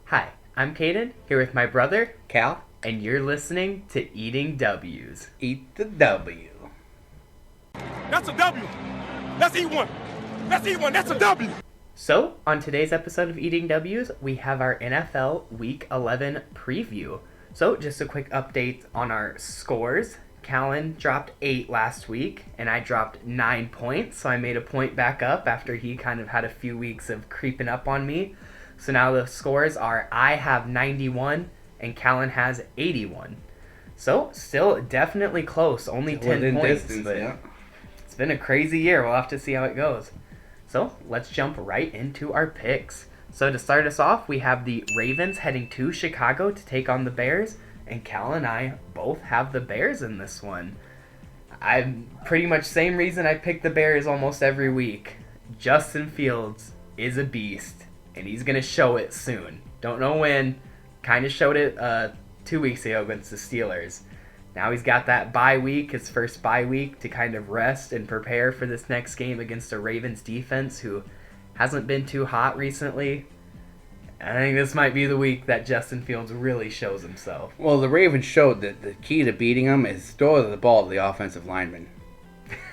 Hi, I'm Caden, here with my brother, Cal, and you're listening to Eating W's. eat the W. That's a W. Let's eat one. Let's eat one. That's a W. So, on today's episode of Eating W's, we have our NFL Week 11 preview. So, just a quick update on our scores. Callan dropped 8 last week, and I dropped 9 points, so I made a point back up after he kind of had a few weeks of creeping up on me. So now the scores are I have 91, and Callan has 81. So, still definitely close, only 10 points, but yeah. It's been a crazy year. We'll have to see how it goes. So, let's jump right into our picks. So, to start us off, we have the Ravens heading to Chicago to take on the Bears, and Cal and I both have the Bears in this one. I'm pretty much same reason I pick the Bears almost every week. Justin Fields is a beast, and he's going to show it soon. Don't know when. Kind of showed it 2 weeks ago against the Steelers. Now he's got that bye week, his first bye week, to kind of rest and prepare for this next game against a Ravens defense who hasn't been too hot recently. I think this might be the week that Justin Fields really shows himself. Well, the Ravens showed that the key to beating them is throw the ball to the offensive lineman.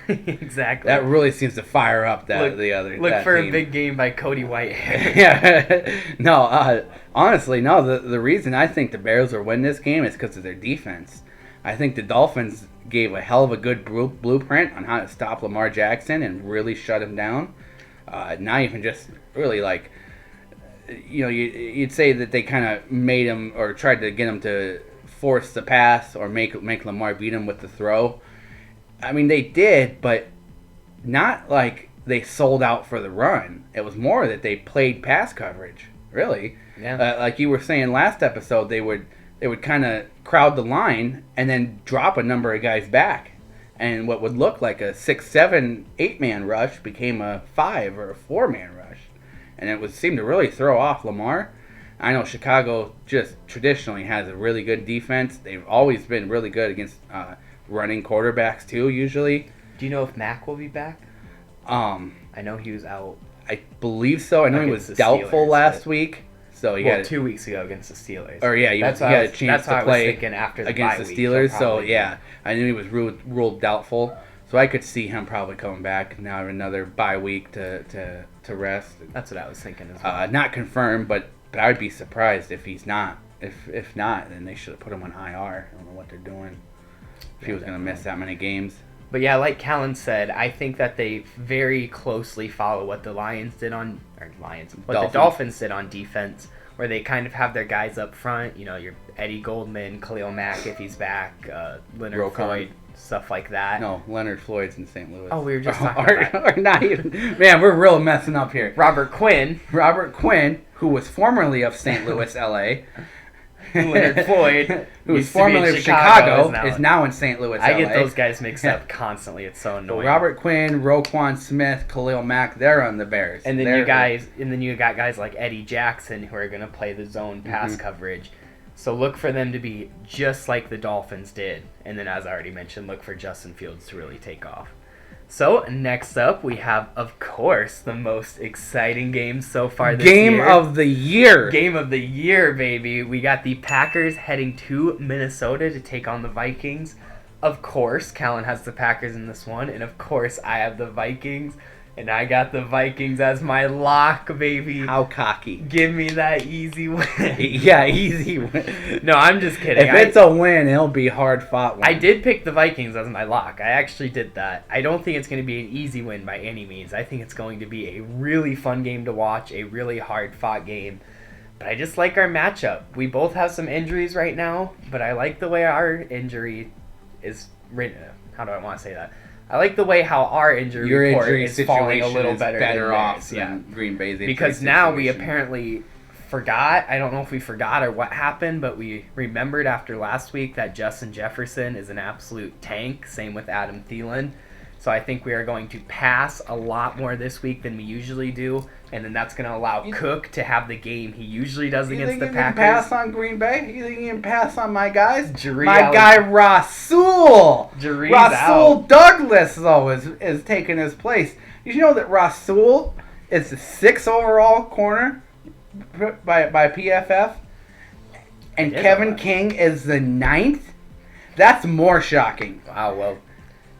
Exactly. That really seems to fire up Look that for team. a big game by Cody Whitehair. Yeah. No, honestly, no. The reason I think the Bears will win this game is because of their defense. I think the Dolphins gave a hell of a good blueprint on how to stop Lamar Jackson and really shut him down. Not even just really you'd say that they kind of made him or tried to get him to force the pass or make Lamar beat him with the throw. I mean, they did, but not like they sold out for the run. It was more that they played pass coverage, really. Yeah. Like you were saying last episode, they would kind of crowd the line and then drop a number of guys back. And what would look like a 6, 7, 8-man rush became a 5 or a 4-man rush. And it would seem to really throw off Lamar. I know Chicago just traditionally has a really good defense. They've always been really good against running quarterbacks too, usually. Do you know if Mac will be back? I know he was out. I believe so. I know he Against was the doubtful Steelers, last but- week. So he Well, got 2 weeks ago against the Steelers. or yeah, he That's had what a chance to I was play thinking after the against bye the week, Steelers. he'll So probably- yeah, I knew he was ruled doubtful. So I could see him probably coming back now have another bye week to rest. That's what I was thinking as well. Not confirmed, but I would be surprised if he's not. If not, then they should have put him on IR. I don't know what they're doing. If he was going to miss that many games. But yeah, like Callan said, I think that they very closely follow what the the Dolphins did on defense, where they kind of have their guys up front. You know, your Eddie Goldman, Khalil Mack if he's back, Leonard Roquan. Floyd, stuff like that. No, Leonard Floyd's in St. Louis. Oh, we were just talking about that. Or not even. Man, we're real messing up here. Robert Quinn, who was formerly of St. Louis, L.A. Leonard Floyd, who was used to be in formerly of Chicago, Chicago, is now in St. Louis, I LA. get those guys mixed up constantly. It's so So annoying. Robert Quinn, Roquan Smith, Khalil Mack, they're on the Bears. And then you got guys like Eddie Jackson who are going to play the zone pass coverage. So look for them to be just like the Dolphins did. And then, as I already mentioned, look for Justin Fields to really take off. So next up, we have, of course, the most exciting game so far this Game year. of the year. Game of the year, baby. We got the Packers heading to Minnesota to take on the Vikings. Of course, Callan has the Packers in this one. And of course, I have the Vikings. And I got the Vikings as my lock, baby. How cocky. Give me that easy win. Yeah, easy win. No, I'm just kidding. If it's a win, it'll be hard fought win. I did pick the Vikings as my lock. I actually did that. I don't think it's going to be an easy win by any means. I think it's going to be a really fun game to watch, a really hard fought game. But I just like our matchup. We both have some injuries right now, but I like the way our injury is written. How do I want to say that? I like the way how our injury report is falling a little better off than than Green Bay's injury because now we situation. apparently forgot. I don't know if we forgot or what happened, but we remembered after last week that Justin Jefferson is an absolute tank. Same with Adam Thielen. So I think we are going to pass a lot more this week than we usually do, and then that's going to allow Cook to have the game he usually does against the Packers. You think you can pass on Green Bay? You think you can pass on my guys? Jaree guy Rasul! Jaree's Rasul out. Douglas, though, is taking his place. Did you know that Rasul is the 6th overall corner by PFF, and It is Kevin a lot. King is the 9th. That's more shocking. Wow, well,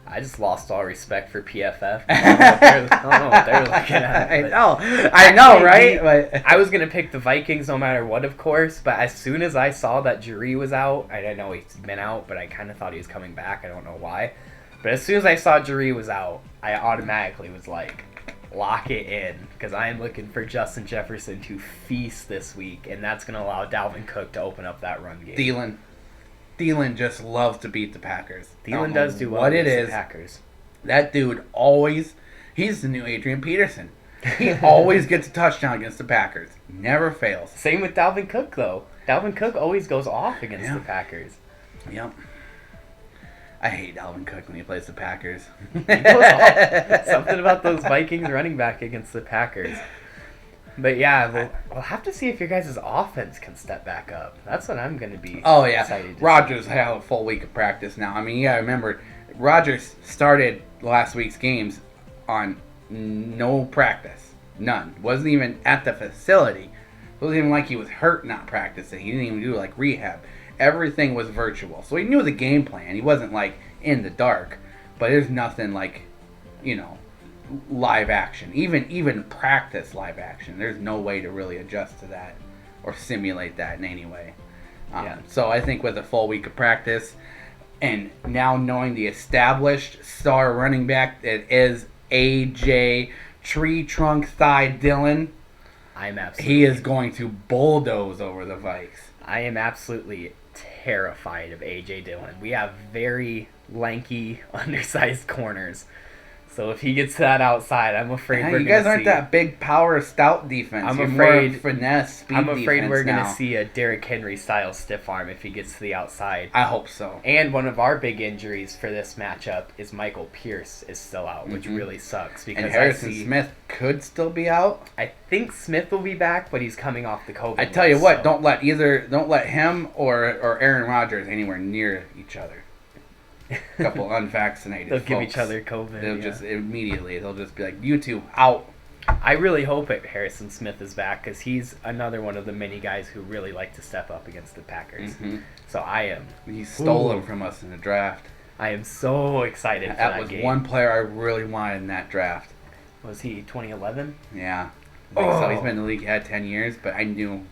I just lost all respect for PFF. I don't know what they're looking at. I know, right? But I was going to pick the Vikings no matter what, of course, but as soon as I saw that Juree was out, I know he's been out, but I kind of thought he was coming back. I don't know why. But as soon as I saw Juree was out, I automatically was like, lock it in, because I am looking for Justin Jefferson to feast this week, and that's going to allow Dalvin Cook to open up that run game. Thielen just loves to beat the Packers. Thielen does do well what it against is. the Packers. That dude he's the new Adrian Peterson. He always gets a touchdown against the Packers. Never fails. Same with Dalvin Cook, though. Dalvin Cook always goes off against the Packers. Yep. I hate Dalvin Cook when he plays the Packers. He goes off. Something about those Vikings running back against the Packers. But yeah, we'll have to see if your guys' offense can step back up. That's what I'm going to be excited to Rodgers had a full week of practice now. I mean, you got to remember, Rodgers started last week's games on no practice. None. Wasn't even at the facility. It wasn't even like he was hurt not practicing. He didn't even do like rehab. Everything was virtual. So he knew the game plan. He wasn't like in the dark. But there's nothing like, live action. Even practice live action. There's no way to really adjust to that or simulate that in any way. So I think with a full week of practice and now knowing the established star running back that is AJ Tree Trunk Thigh Dillon, he is going to bulldoze over the Vikes. I am absolutely terrified of AJ Dillon. We have very lanky, undersized corners. So if he gets to that outside, I'm afraid You guys aren't that big power stout defense. I'm You're afraid more finesse speed I'm afraid defense we're going to now. see a Derrick Henry style stiff arm if he gets to the outside. I hope so. And one of our big injuries for this matchup is Michael Pierce is still out, which really sucks because And Harrison Smith could still be out. I think Smith will be back, but he's coming off the COVID. I tell you list, what, so. don't let him or Aaron Rodgers anywhere near each other. A couple unvaccinated They'll give folks. each other COVID. They'll just immediately they'll just be like, you two out. I really hope Harrison Smith is back because he's another one of the many guys who really like to step up against the Packers. So He stole him from us in the draft. I am so excited for that was game. one player I really wanted in that draft. Was he 2011? Yeah. I think so. He's been in the league, he had 10 years, but I knew,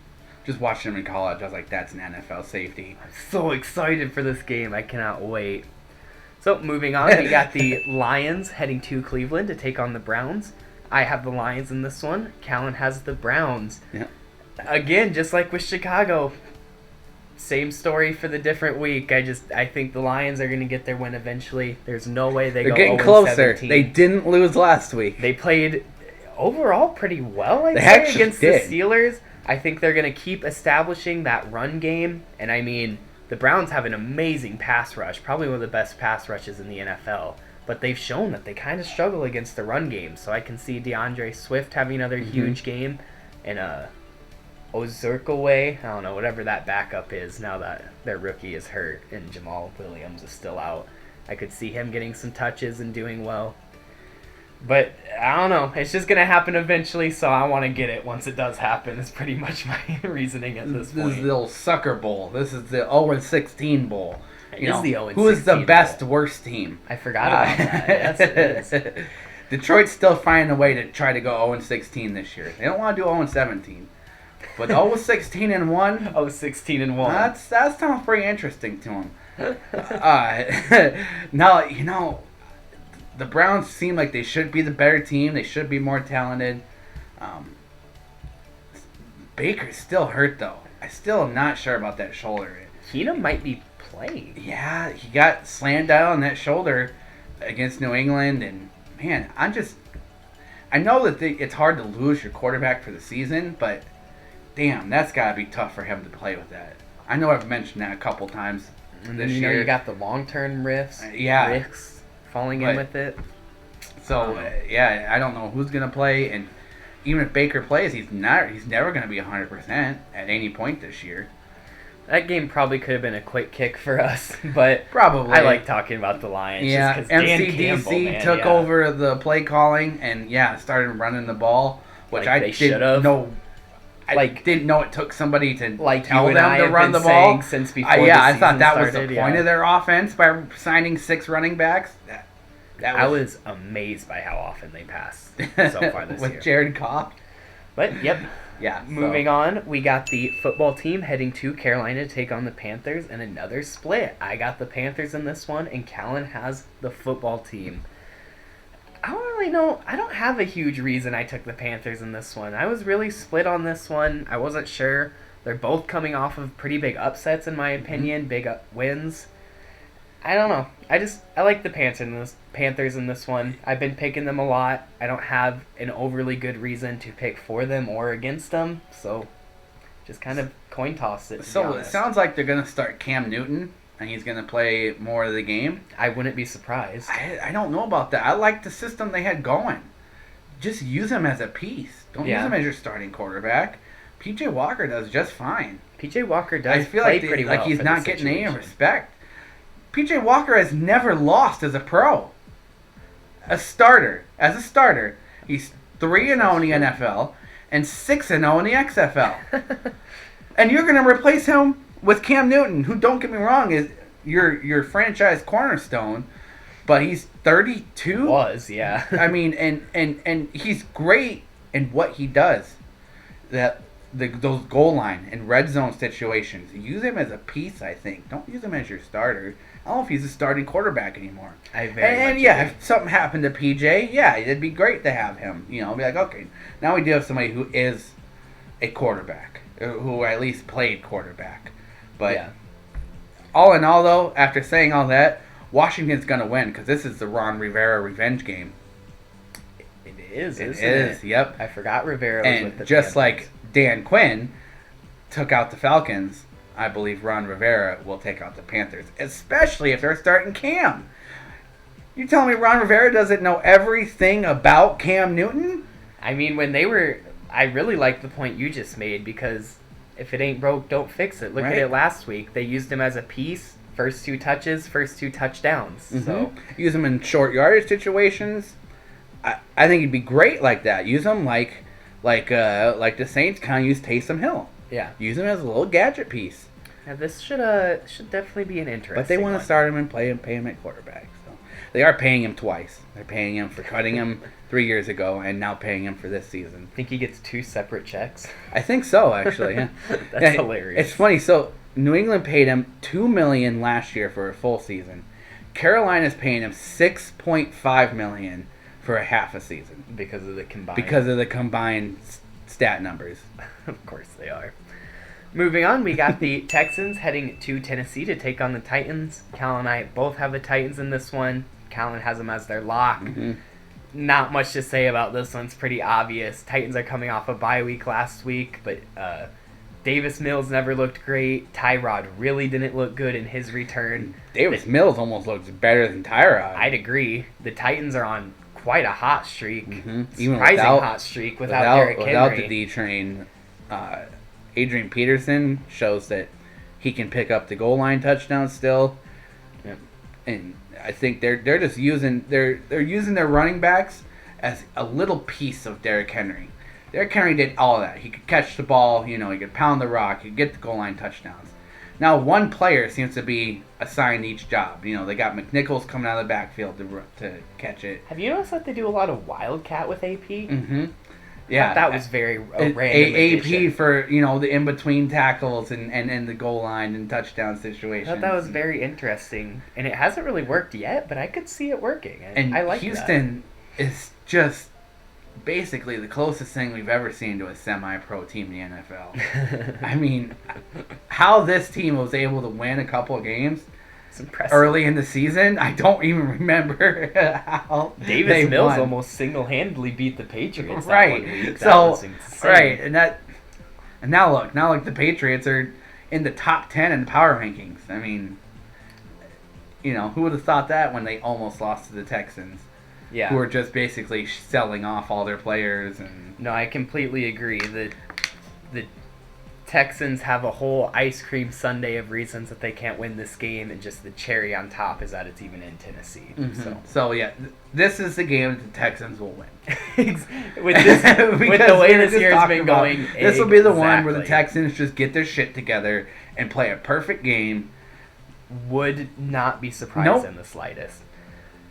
just watching him in college, I was like, that's an NFL safety. I'm so excited for this game. I cannot wait. So, moving on, we got the Lions heading to Cleveland to take on the Browns. I have the Lions in this one. Callan has the Browns. Yeah. Again, just like with Chicago, same story for the different week. I think the Lions are going to get their win eventually. There's no way They're go getting 0-17. closer. They didn't lose last week. They played overall pretty well, I'd They say, actually against did. the Steelers. I think they're going to keep establishing that run game. And I mean, the Browns have an amazing pass rush, probably one of the best pass rushes in the NFL. But they've shown that they kind of struggle against the run game. So I can see DeAndre Swift having another huge game in a Ozurkaway. I don't know, whatever that backup is now that their rookie is hurt and Jamal Williams is still out. I could see him getting some touches and doing well. But I don't know. It's just going to happen eventually, so I want to get it once it does happen. It's pretty much my reasoning at this point. This is the old sucker bowl. This is the 0-16 bowl. It is the 0-16 who is the best bowl. Worst team? I forgot about that. Yes, it is. Detroit's still finding a way to try to go 0-16 this year. They don't want to do 0-17. But 0-16-1? 0-16-1. That sounds pretty interesting to them. Now, the Browns seem like they should be the better team. They should be more talented. Baker's still hurt, though. I still am not sure about that shoulder. Keenum might be playing. Yeah, he got slammed down on that shoulder against New England. And, man, I know that it's hard to lose your quarterback for the season, but, damn, that's got to be tough for him to play with that. I know I've mentioned that a couple times this year. You got the long-term risks falling in with it. So, I don't know who's going to play, and even if Baker plays, he's never going to be 100% at any point this year. That game probably could have been a quick kick for us, but probably. I like talking about the Lions. Yeah, just 'cause Dan MCDC Campbell, took over the play calling and started running the ball, which Like they should have. didn't know I didn't know it took somebody to like tell you them and I to have run been the ball. saying since before I the thought season that started, was the point of their offense by signing 6 running backs. I was amazed by how often they passed so far this with year. Jared Goff. But, yep. Yeah. Moving on, we got the football team heading to Carolina to take on the Panthers in another split. I got the Panthers in this one, and Callan has the football team. I don't really know. I don't have a huge reason I took the Panthers in this one. I was really split on this one. I wasn't sure. They're both coming off of pretty big upsets, in my opinion, big wins. I don't know. I like the Panthers in this one. I've been picking them a lot. I don't have an overly good reason to pick for them or against them, so just kind of coin toss it. So it sounds like they're going to start Cam Newton, and he's going to play more of the game. I wouldn't be surprised. I don't know about that. I like the system they had going. Just use him as a piece. Don't use him as your starting quarterback. P.J. Walker does just fine. P.J. Walker does I feel play like pretty well. He's for not the getting any situation. respect. P.J. Walker has never lost as a pro. As a starter, he's 3-0 in the NFL and 6-0 in the XFL. And you're going to replace him with Cam Newton, who, don't get me wrong, is your franchise cornerstone, but he's 32. Was, yeah. I mean, and he's great in what he does. Those goal line and red zone situations. Use him as a piece, I think. Don't use him as your starter. I don't know if he's a starting quarterback anymore. And if something happened to PJ, it'd be great to have him. Be like, okay, now we do have somebody who is a quarterback, who at least played quarterback. But all in all, though, after saying all that, Washington's going to win because this is the Ron Rivera revenge game. It is, isn't it? It is, yep. I forgot Rivera was with the just Panthers. like Dan Quinn took out the Falcons, I believe Ron Rivera will take out the Panthers, especially if they're starting Cam. You telling me Ron Rivera doesn't know everything about Cam Newton? I mean, I really like the point you just made because if it ain't broke, don't fix it. Look at it last week. They used him as a piece. First 2 touches, first 2 touchdowns. Mm-hmm. So use him in short yardage situations. I think he'd be great like that. Use him like the Saints kind of use Taysom Hill. yeah, Use him as a little gadget piece. now this should definitely be an interesting. But they want to start him and pay him at quarterback. So they are paying him twice. They're paying him for cutting him 3 years ago and now paying him for this season. Think he gets 2 separate checks? I think so, actually. Yeah. That's hilarious. It's funny. So New England paid him $2 million last year for a full season. Carolina's paying him $6.5 million for a half a season because of the combined stat numbers. Of course they are. Moving on, we got the Texans heading to Tennessee to take on the Titans. Cal and I both have the Titans in this one. Callan has them as their lock. Mm-hmm. Not much to say about this one. It's pretty obvious. Titans are coming off a bye week last week, but Davis Mills never looked great. Tyrod really didn't look good in his return. Davis Mills almost looks better than Tyrod. I'd agree. The Titans are on quite a hot streak. Mm-hmm. Surprising hot streak without Derrick Henry. Without the D train, Adrian Peterson shows that he can pick up the goal line touchdowns still. Yep. And I think they're just using their running backs as a little piece of Derrick Henry. Derrick Henry did all of that. He could catch the ball, he could pound the rock, he could get the goal line touchdowns. Now one player seems to be assigned each job. They got McNichols coming out of the backfield to catch it. Have you noticed that they do a lot of wildcat with AP? Mm-hmm. Yeah, that was very random. AP for the in between tackles and the goal line and touchdown situations. I thought that was very interesting, and it hasn't really worked yet, but I could see it working. And I like Houston is just basically the closest thing we've ever seen to a semi-pro team in the NFL. I mean, how this team was able to win a couple of games early in the season, I don't even remember how Davis Mills won. almost single-handedly beat the Patriots that right. 1 week. So right, and now look, the Patriots are in the top 10 in the power rankings. I mean, who would have thought that when they almost lost to the Texans? Yeah. Who are just basically selling off all their players and. No, I completely agree. The Texans have a whole ice cream sundae of reasons that they can't win this game, and just the cherry on top is that it's even in Tennessee. So yeah, this is the game that the Texans will win. with the way this year has been going, this will be the one where the Texans just get their shit together and play a perfect game. Would not be surprised in the slightest.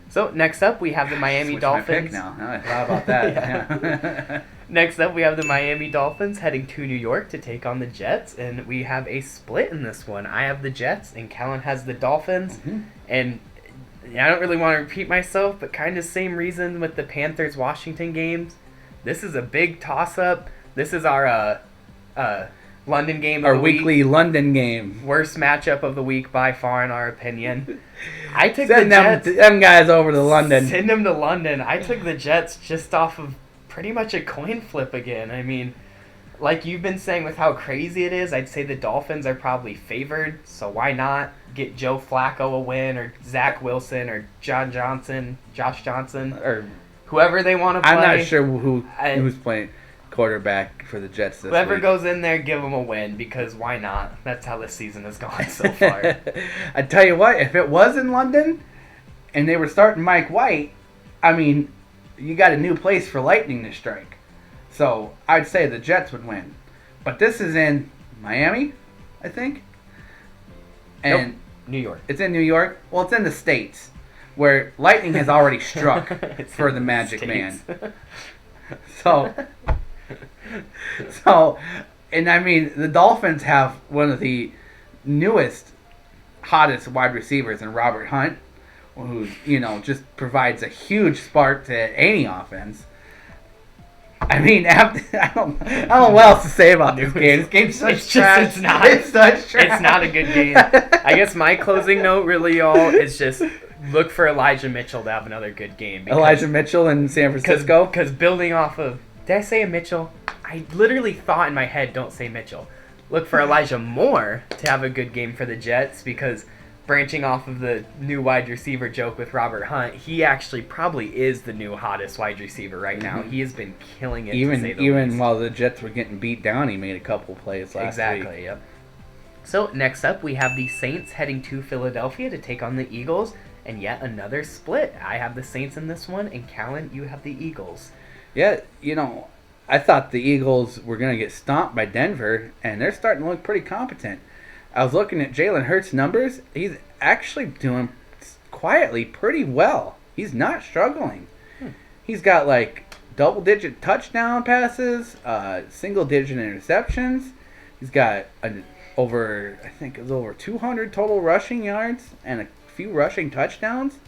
So next up, we have the Miami Dolphins. My pick now. I thought about that. Yeah. Next up, we have the Miami Dolphins heading to New York to take on the Jets, and we have a split in this one. I have the Jets, and Callan has the Dolphins, and I don't really want to repeat myself, but kind of same reason with the Panthers-Washington games. This is a big toss-up. This is our London game of the week. Our weekly London game. Worst matchup of the week by far, in our opinion. I took Send the Jets. them guys over to London. Send them to London. I took the Jets just off of pretty much a coin flip again. I mean, like you've been saying with how crazy it is, I'd say the Dolphins are probably favored, so why not get Joe Flacco a win, or Zach Wilson, or Josh Johnson, or whoever they want to play. I'm not sure who's playing quarterback for the Jets this Whoever week. goes in there, give them a win, because why not? That's how this season has gone so far. I tell you what, if it was in London and they were starting Mike White, I mean, you got a new place for lightning to strike. So I'd say the Jets would win. But this is in Miami, I think. And nope. New York. It's in New York? Well, it's in the States, where lightning has already struck for the Magic Man. So, and I mean, the Dolphins have one of the newest, hottest wide receivers in Robert Hunt, who, just provides a huge spark to any offense. I mean, I don't know what else to say about this game. This game's such trash. It's such trash. It's not a good game. I guess my closing note, really, y'all, is just look for Elijah Mitchell to have another good game. Elijah Mitchell in San Francisco? Because building off of... Did I say a Mitchell? I literally thought in my head, don't say Mitchell. Look for Elijah Moore to have a good game for the Jets, because branching off of the new wide receiver joke with Robert Hunt, he actually probably is the new hottest wide receiver right now. He has been killing it, to say the least. least. While the Jets were getting beat down, he made a couple plays last week. Exactly, yep. So next up, we have the Saints heading to Philadelphia to take on the Eagles, and yet another split. I have the Saints in this one, and Callan, you have the Eagles. Yeah, I thought the Eagles were going to get stomped by Denver, and they're starting to look pretty competent. I was looking at Jalen Hurts' numbers. He's actually doing quietly pretty well. He's not struggling. He's got double-digit touchdown passes, single-digit interceptions. He's got over 200 total rushing yards and a few rushing touchdowns.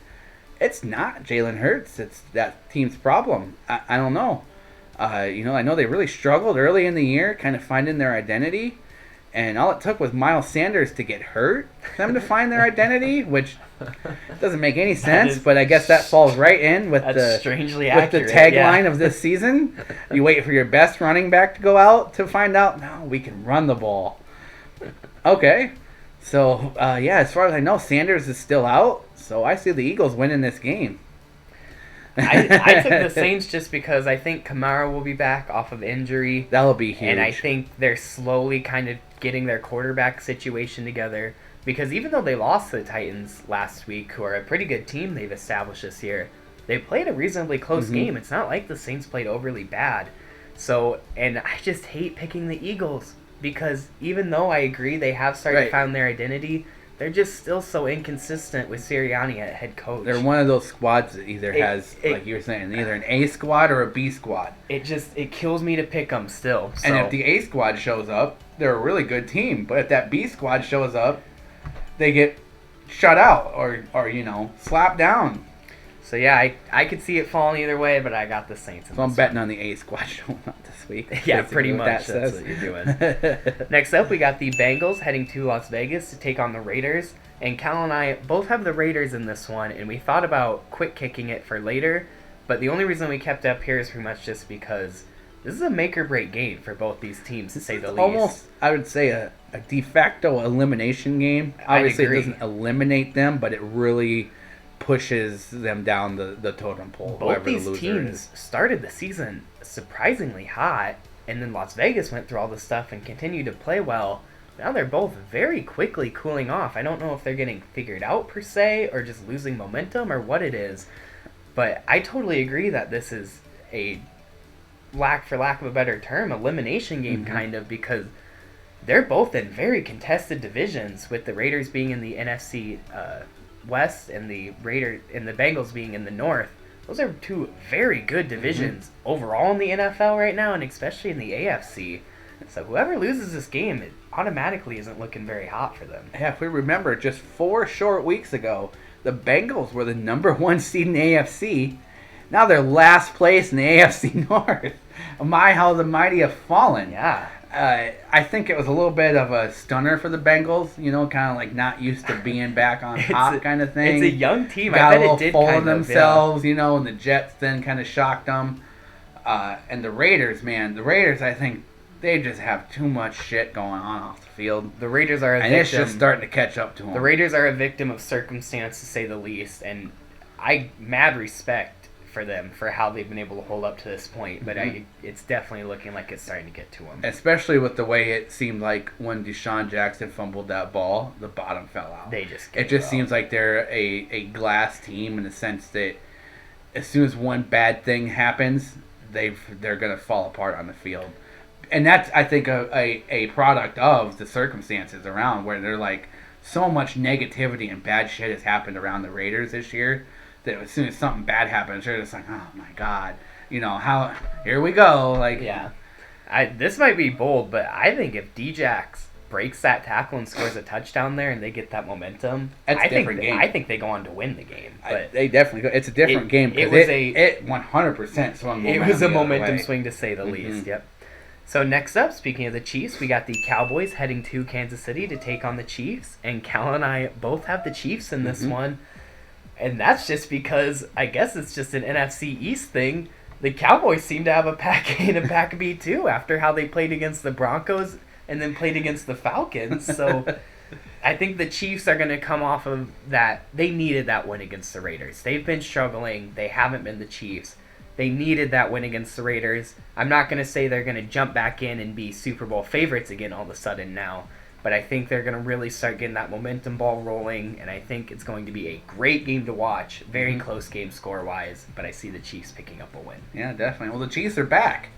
It's not Jalen Hurts. It's that team's problem. I don't know. I know they really struggled early in the year, kind of finding their identity. And all it took was Miles Sanders to get hurt for them to find their identity, which doesn't make any sense. But I guess that falls right in with the tagline of this season. You wait for your best running back to go out to find out, no, we can run the ball. Okay. So, as far as I know, Sanders is still out. So I see the Eagles winning this game. I took the Saints just because I think Kamara will be back off of injury. That'll be huge. And I think they're slowly kind of getting their quarterback situation together. Because even though they lost to the Titans last week, who are a pretty good team they've established this year, they played a reasonably close game. It's not like the Saints played overly bad. So, and I just hate picking the Eagles. Because even though I agree they have started to find their identity, they're just still so inconsistent with Sirianni at head coach. They're one of those squads that either has, like you were saying, either an A squad or a B squad. It kills me to pick them still. So. And if the A squad shows up, they're a really good team. But if that B squad shows up, they get shut out or slapped down. So yeah, I could see it falling either way, but I got the Saints. So I'm betting on the A squad showing up this week. Yeah, pretty much. That's what you're doing. Next up, we got the Bengals heading to Las Vegas to take on the Raiders. And Cal and I both have the Raiders in this one, and we thought about quick kicking it for later. But the only reason we kept up here is pretty much just because this is a make or break game for both these teams, to say the least. Almost, I would say, a de facto elimination game. Obviously, it doesn't eliminate them, but it really pushes them down the totem pole. Both these teams started the season surprisingly hot, And then Las Vegas went through all this stuff and continued to play well. Now they're both very quickly cooling off. I don't know if they're getting figured out per se or just losing momentum or what it is. But I totally agree that this is a, for lack of a better term, elimination game kind of, because they're both in very contested divisions, with the Raiders being in the NFC West and the Bengals being in the North. Those are two very good divisions overall in the NFL right now, and especially in the AFC. So whoever loses this game, it automatically isn't looking very hot for them. Yeah, if we remember, just 4 short weeks ago, the Bengals were the number 1 seed in the AFC. Now they're last place in the AFC North. My, how the mighty have fallen. Yeah. I think it was a little bit of a stunner for the Bengals, kind of like not used to being back on top kind of thing. It's a young team. Got I bet a it did full kind of themselves, and the Jets then kind of shocked them. And the Raiders, I think they just have too much shit going on off the field. The Raiders are a victim. And it's just starting to catch up to them. The Raiders are a victim of circumstance, to say the least, and I mad respect for them for how they've been able to hold up to this point, but it's definitely looking like it's starting to get to them. Especially with the way it seemed like when Deshaun Jackson fumbled that ball, the bottom fell out. It just seems like they're a glass team in the sense that as soon as one bad thing happens, they're going to fall apart on the field. And that's, I think, a product of the circumstances around, where they're like, so much negativity and bad shit has happened around the Raiders this year that as soon as something bad happens, they're just like, oh my god, how here we go. This might be bold, but I think if D-Jax breaks that tackle and scores a touchdown there, and they get that momentum, I think they go on to win the game. But they definitely go. It's a different game. It 100% swung. It was a momentum swing, to say the least. Yep. So next up, speaking of the Chiefs, we got the Cowboys heading to Kansas City to take on the Chiefs, and Cal and I both have the Chiefs in this one. And that's just because, I guess it's just an NFC East thing. The Cowboys seem to have a pack A and a pack B too, after how they played against the Broncos and then played against the Falcons. So I think the Chiefs are going to come off of that. They needed that win against the Raiders. They've been struggling. They haven't been the Chiefs. They needed that win against the Raiders. I'm not going to say they're going to jump back in and be Super Bowl favorites again all of a sudden now. But I think they're going to really start getting that momentum ball rolling, and I think it's going to be a great game to watch. Very close game score-wise, but I see the Chiefs picking up a win. Yeah, definitely. Well, the Chiefs are back,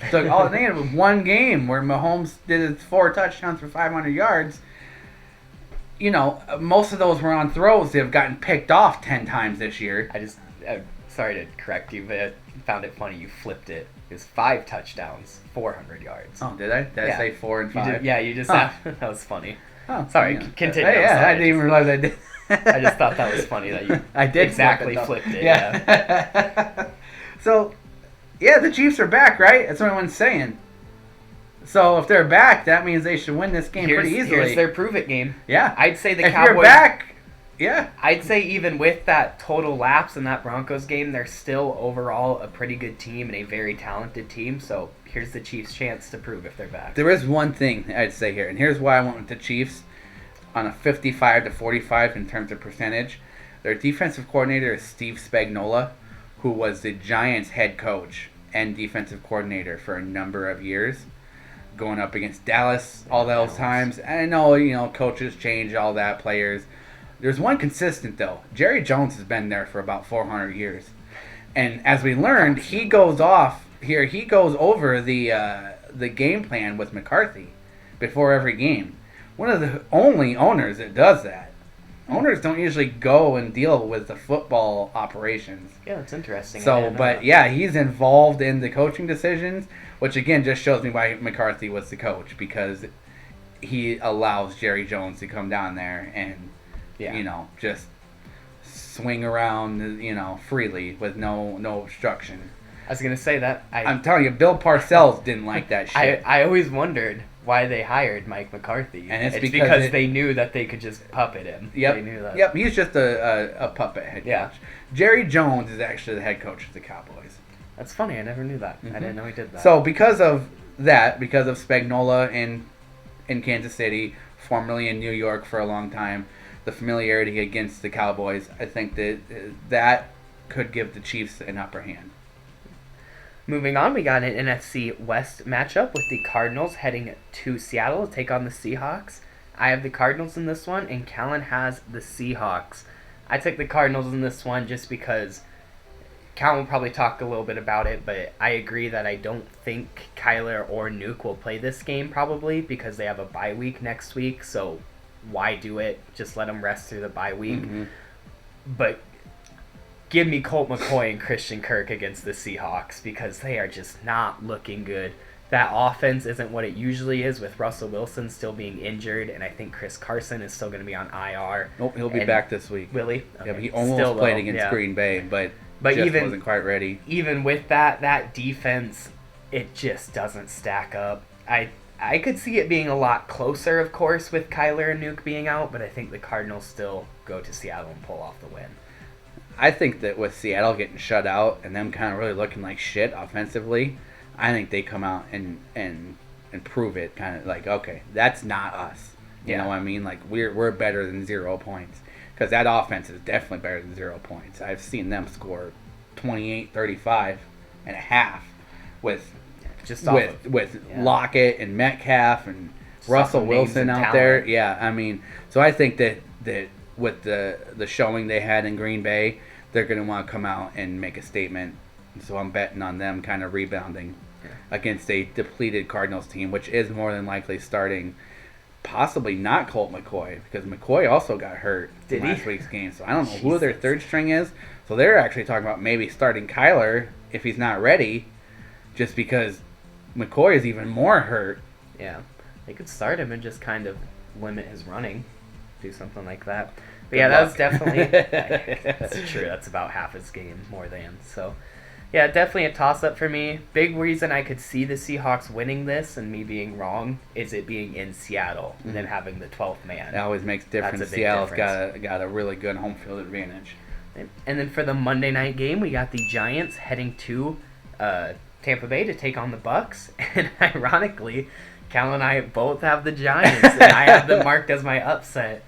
So all they had was one game where Mahomes did his 4 touchdowns for 500 yards. Most of those were on throws that have gotten picked off 10 times this year. Sorry to correct you, but I found it funny you flipped it. It was 5 touchdowns, 400 yards. Oh, did I? Did I say 4 and 5? You just have... That was funny. Oh, sorry, continue. I didn't even realize I did. I just thought that was funny that you I did exactly flipped it. Yeah. So, the Chiefs are back, right? That's what everyone's saying. So, if they're back, that means they should win this game pretty easily. Here's their prove-it game. Yeah. I'd say the if Cowboys... If you're back... Yeah. I'd say even with that total lapse in that Broncos game, they're still overall a pretty good team and a very talented team. So here's the Chiefs' chance to prove if they're back. There is one thing I'd say here, and here's why I went with the Chiefs on a 55-45 in terms of percentage. Their defensive coordinator is Steve Spagnuolo, who was the Giants' head coach and defensive coordinator for a number of years, going up against Dallas all those times. And I know, coaches change, all that, players. There's one consistent, though. Jerry Jones has been there for about 400 years. And as we learned, he goes over the game plan with McCarthy before every game. One of the only owners that does that. Owners don't usually go and deal with the football operations. Yeah, that's interesting. So, he's involved in the coaching decisions, which again just shows me why McCarthy was the coach, because he allows Jerry Jones to come down there and just swing around, freely with no obstruction. I was going to say that. I'm telling you, Bill Parcells didn't like that shit. I always wondered why they hired Mike McCarthy. And it's because they knew that they could just puppet him. Yep. They knew that. Yep, he's just a puppet head coach. Jerry Jones is actually the head coach of the Cowboys. That's funny. I never knew that. I didn't know he did that. So because of Spagnuolo in Kansas City, formerly in New York for a long time, the familiarity against the Cowboys, I think that could give the Chiefs an upper hand. Moving on, we got an NFC West matchup with the Cardinals heading to Seattle to take on the Seahawks. I have the Cardinals in this one, and Callan has the Seahawks. I took the Cardinals in this one just because Callan will probably talk a little bit about it, but I agree that I don't think Kyler or Nuke will play this game probably because they have a bye week next week, so why do it? Just let them rest through the bye week. But give me Colt McCoy and Christian Kirk against the Seahawks because they are just not looking good. That offense isn't what it usually is with Russell Wilson still being injured, and I think Chris Carson is still going to be on IR. Nope, he'll be back this week. Will he? Okay. Okay. Yeah, but he almost played against Green Bay, but just wasn't quite ready. Even with that defense, it just doesn't stack up. I could see it being a lot closer, of course, with Kyler and Nuke being out, but I think the Cardinals still go to Seattle and pull off the win. I think that with Seattle getting shut out and them kind of really looking like shit offensively, I think they come out and prove it, kind of like, okay, that's not us. You know what I mean? Like, we're better than 0 points. Because that offense is definitely better than 0 points. I've seen them score 28, 35 and a half with Lockett and Metcalf and Russell Wilson out there. Yeah, I mean, so I think that with the showing they had in Green Bay, they're going to want to come out and make a statement. So I'm betting on them kind of rebounding against a depleted Cardinals team, which is more than likely starting possibly not Colt McCoy, because McCoy also got hurt in last week's game. So I don't know who their third string is. So they're actually talking about maybe starting Kyler if he's not ready, just because McCoy is even more hurt. Yeah, they could start him and just kind of limit his running, do something like that. But yeah, that was definitely that's true. That's about half his game more than so. Yeah, definitely a toss-up for me. Big reason I could see the Seahawks winning this and me being wrong is it being in Seattle and then having the 12th man. That always makes difference. Seattle's got a really good home field advantage. And then for the Monday night game, we got the Giants heading to Tampa Bay to take on the Bucks. And ironically, Cal and I both have the Giants, and I have them marked as my upset.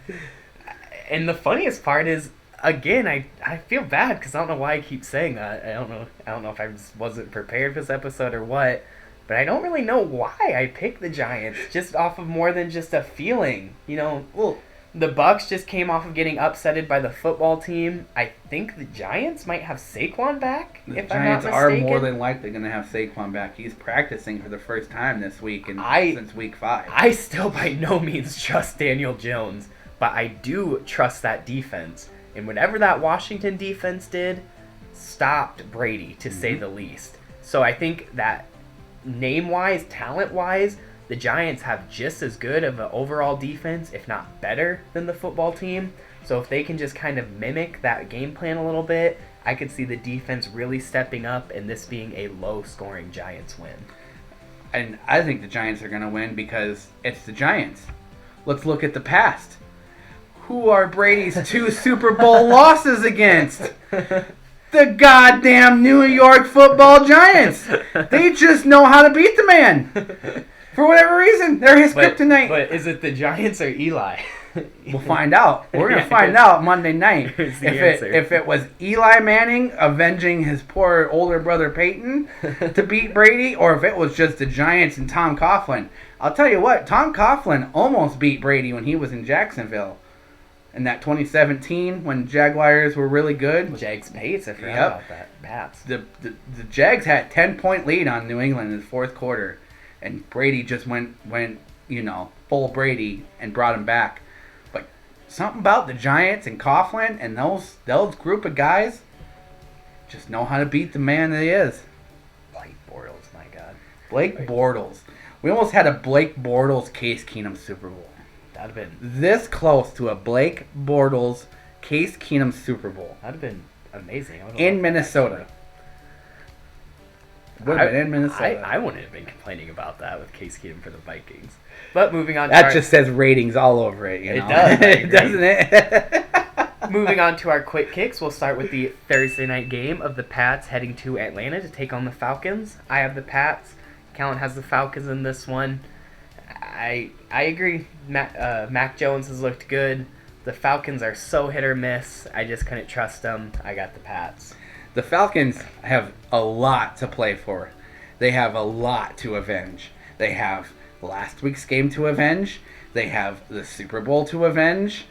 And the funniest part is, again, I feel bad because I don't know why I keep saying that. I don't know if I just wasn't prepared for this episode or what, but I don't really know why I picked the Giants just off of more than just a feeling. Well, the Bucks just came off of getting upsetted by the football team. I think the Giants might have Saquon back. The Giants are more than likely going to have Saquon back. He's practicing for the first time this week since week 5. I still by no means trust Daniel Jones, but I do trust that defense. And whatever that Washington defense did, stopped Brady, to say the least. So I think that name-wise, talent-wise, the Giants have just as good of an overall defense, if not better, than the football team. So if they can just kind of mimic that game plan a little bit, I could see the defense really stepping up and this being a low-scoring Giants win. And I think the Giants are going to win because it's the Giants. Let's look at the past. Who are Brady's 2 Super Bowl losses against? The goddamn New York Football Giants. They just know how to beat the man. For whatever reason, they're his kryptonite. But is it the Giants or Eli? We'll find out. We're going to find out Monday night. If it was Eli Manning avenging his poor older brother Peyton to beat Brady, or if it was just the Giants and Tom Coughlin. I'll tell you what, Tom Coughlin almost beat Brady when he was in Jacksonville. In that 2017, when Jaguars were really good. Jags Pates, I forgot about that. Pats. The Jags had 10-point lead on New England in the fourth quarter, and Brady just went full Brady and brought him back. But something about the Giants and Coughlin and those group of guys just know how to beat the man that he is. Blake Bortles, my God. Blake Bortles. We almost had a Blake Bortles Case Keenum Super Bowl. That'd have been this close to a Blake Bortles Case Keenum Super Bowl. That'd have been amazing. In Minnesota. Would have been in Minnesota. I wouldn't have been complaining about that with Case Keenum for the Vikings. But moving on to that just says ratings all over it. It does. Doesn't it? Moving on to our quick kicks, we'll start with the Thursday night game of the Pats heading to Atlanta to take on the Falcons. I have the Pats. Callan has the Falcons in this one. I agree. Mac Jones has looked good. The Falcons are so hit or miss. I just couldn't trust them. I got the Pats. The Falcons have a lot to play for. They have a lot to avenge. They have last week's game to avenge. They have the Super Bowl to avenge.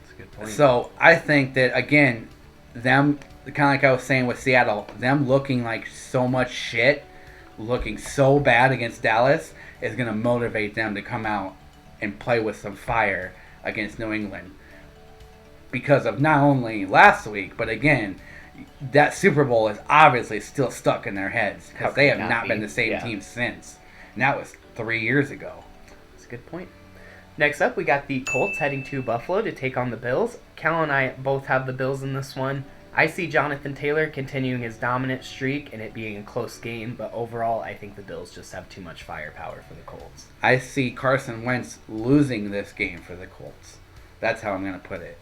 That's a good point. So I think that, again, them, kind of like I was saying with Seattle, them looking like so much shit, looking so bad against Dallas, is going to motivate them to come out and play with some fire against New England. Because of not only last week, but again, that Super Bowl is obviously still stuck in their heads because they have not been the same team since. And that was 3 years ago. That's a good point. Next up, we got the Colts heading to Buffalo to take on the Bills. Cal and I both have the Bills in this one. I see Jonathan Taylor continuing his dominant streak and it being a close game, but overall, I think the Bills just have too much firepower for the Colts. I see Carson Wentz losing this game for the Colts. That's how I'm going to put it.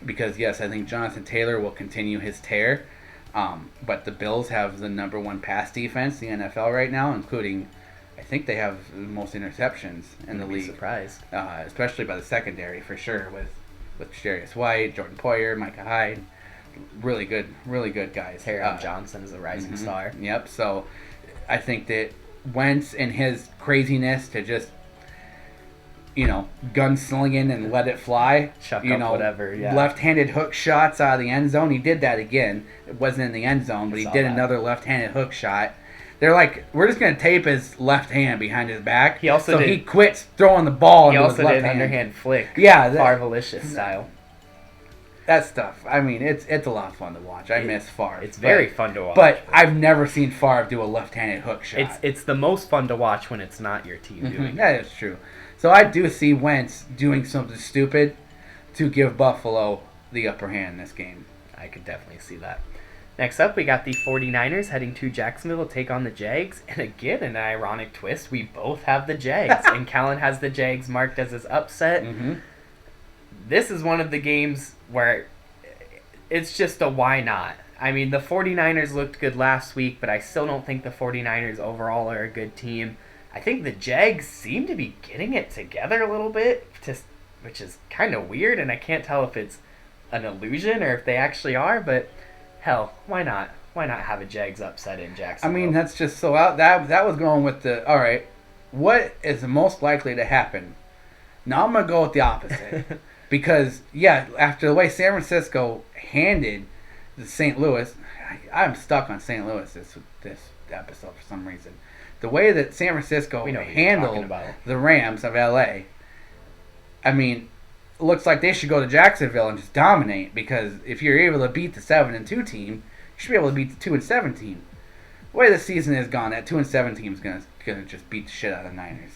Because, yes, I think Jonathan Taylor will continue his tear, but the Bills have the number one pass defense in the NFL right now, including, I think they have the most interceptions in the league. Surprised. Especially by the secondary, for sure, with Jarius White, Jordan Poyer, Micah Hyde. Really good guys. Taron Johnson is a rising star. Yep, so I think that Wentz and his craziness to just, gunslinging and let it fly. Chuck up whatever, yeah. Left-handed hook shots out of the end zone. He did that again. It wasn't in the end zone, but he did another left-handed hook shot. They're like, we're just going to tape his left hand behind his back. He quits throwing the ball into his left hand. He also did an underhand flick. Yeah. Favre-licious style. That stuff. I mean, it's a lot of fun to watch. I miss Favre. It's very fun to watch. But I've never seen Favre do a left-handed hook shot. It's the most fun to watch when it's not your team doing it. That is true. So I do see Wentz doing something stupid to give Buffalo the upper hand in this game. I could definitely see that. Next up, we got the 49ers heading to Jacksonville to take on the Jags. And again, an ironic twist, we both have the Jags. And Callan has the Jags marked as his upset. Mm-hmm. This is one of the games where it's just a why not. I mean, the 49ers looked good last week, but I still don't think the 49ers overall are a good team. I think the Jags seem to be getting it together a little bit, which is kind of weird, and I can't tell if it's an illusion or if they actually are, but hell, why not? Why not have a Jags upset in Jacksonville? I mean, that's just so out. That was going with the, all right, what is most likely to happen? Now I'm going to go with the opposite. Because, yeah, after the way San Francisco handed the St. Louis, I'm stuck on St. Louis this episode for some reason. The way that San Francisco handled the Rams of L.A., I mean, it looks like they should go to Jacksonville and just dominate, because if you're able to beat the 7-2 team, you should be able to beat the 2-7 team. The way the season has gone, that 2-7 team is gonna just beat the shit out of the Niners.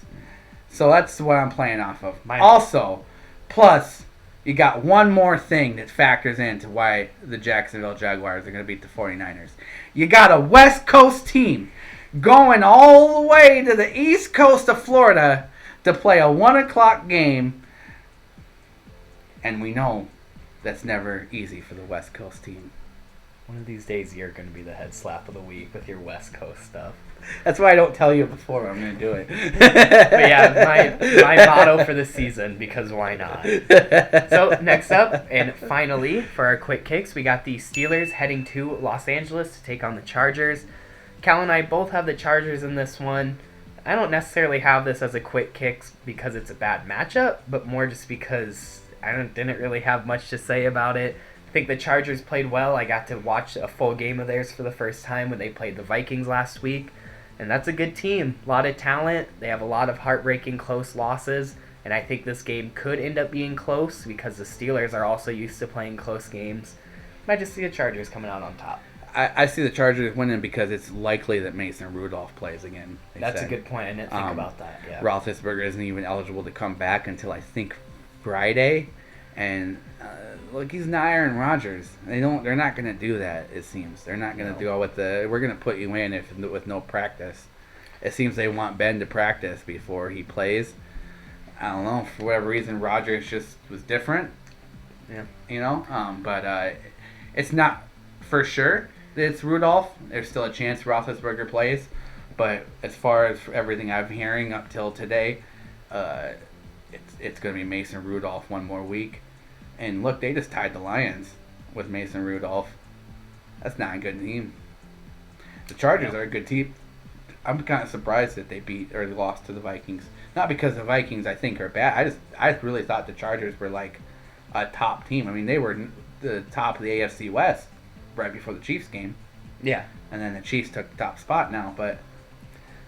So that's what I'm playing off of. Also, plus, you got one more thing that factors into why the Jacksonville Jaguars are going to beat the 49ers. You got a West Coast team going all the way to the East Coast of Florida to play a 1 o'clock game. And we know that's never easy for the West Coast team. One of these days you're going to be the head slap of the week with your West Coast stuff. That's why I don't tell you before I'm going to do it. But yeah, my motto for the season, because why not? So next up, and finally, for our quick kicks, we got the Steelers heading to Los Angeles to take on the Chargers. Cal and I both have the Chargers in this one. I don't necessarily have this as a quick kicks because it's a bad matchup, but more just because I didn't really have much to say about it. I think the Chargers played well. I got to watch a full game of theirs for the first time when they played the Vikings last week. And that's a good team. A lot of talent. They have a lot of heartbreaking close losses. And I think this game could end up being close because the Steelers are also used to playing close games. I just see the Chargers coming out on top. I see the Chargers winning because it's likely that Mason Rudolph plays again. That's a good point. I didn't think about that. Yeah. Roethlisberger isn't even eligible to come back until I think Friday. And look, he's not Aaron Rodgers. They're not going to do that. It seems they're not going to do all with the. We're going to put you in with no practice. It seems they want Ben to practice before he plays. I don't know, for whatever reason. Rodgers just was different. Yeah. But it's not for sure that it's Rudolph. There's still a chance Roethlisberger plays. But as far as everything I'm hearing up till today, it's going to be Mason Rudolph one more week. And look, they just tied the Lions with Mason Rudolph. That's not a good team. The Chargers are a good team. I'm kind of surprised that they beat or lost to the Vikings. Not because the Vikings, I think, are bad. I really thought the Chargers were like a top team. I mean, they were the top of the AFC West right before the Chiefs game. Yeah. And then the Chiefs took the top spot now, but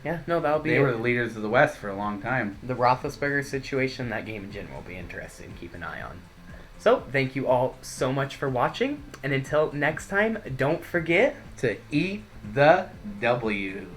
Yeah, no, that'll be they were the leaders of the West for a long time. the Roethlisberger situation. That game in general will be interesting to keep an eye on. So, thank you all so much for watching, and until next time, don't forget To eat the W.